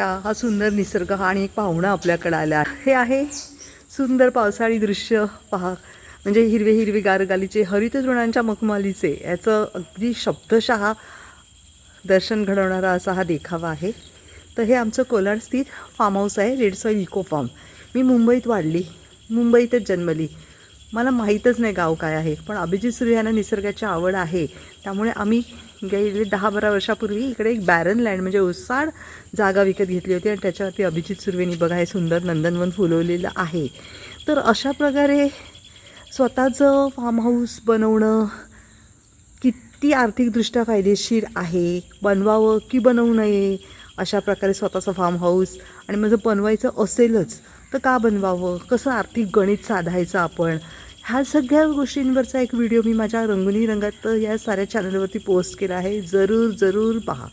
हा सुंदर निसर्ग आणि एक पाहुणा आपल्याकडे आला हे आहे सुंदर पावसाळी दृश्य पहा. म्हणजे हिरवे हिरवे गारगालीचे हरिततृणांच्या मखमालीचे याचं अगदी शब्दशः दर्शन घडवणारा असा हा देखावा आहे. तर हे आमचं कोलाड स्थित फार्म हाऊस आहे, रेड सॉईल इको फार्म. मी मुंबईत वाढली, मुंबईतच जन्मली. मला माहीतच नाही गाव काय आहे, पण अभिजित सुर्वे यांना निसर्गाची आवड आहे. त्यामुळे आम्ही गेले 10-12 वर्षापूर्वी इकडे एक बॅरन लँड म्हणजे ओसाड जागा विकत घेतली होती आणि त्याच्यावरती अभिजित सुर्वेनी बघा हे सुंदर नंदनवन फुलवलेलं आहे. तर अशा प्रकारे स्वतःचं फार्म हाऊस बनवणं किती आर्थिकदृष्ट्या फायदेशीर आहे, बनवावं की बनवू नये, अशा प्रकारे स्वतःचं फार्म हाऊस. आणि मग जर बनवायचं असेलच तर का बनवावं, कसं आर्थिक गणित साधायचं आपण, ह्या सगळ्या गोष्टींवरचा एक व्हिडिओ मी माझ्या रंगोली रंगात या साऱ्या चॅनलवरती पोस्ट केला आहे. जरूर पहा.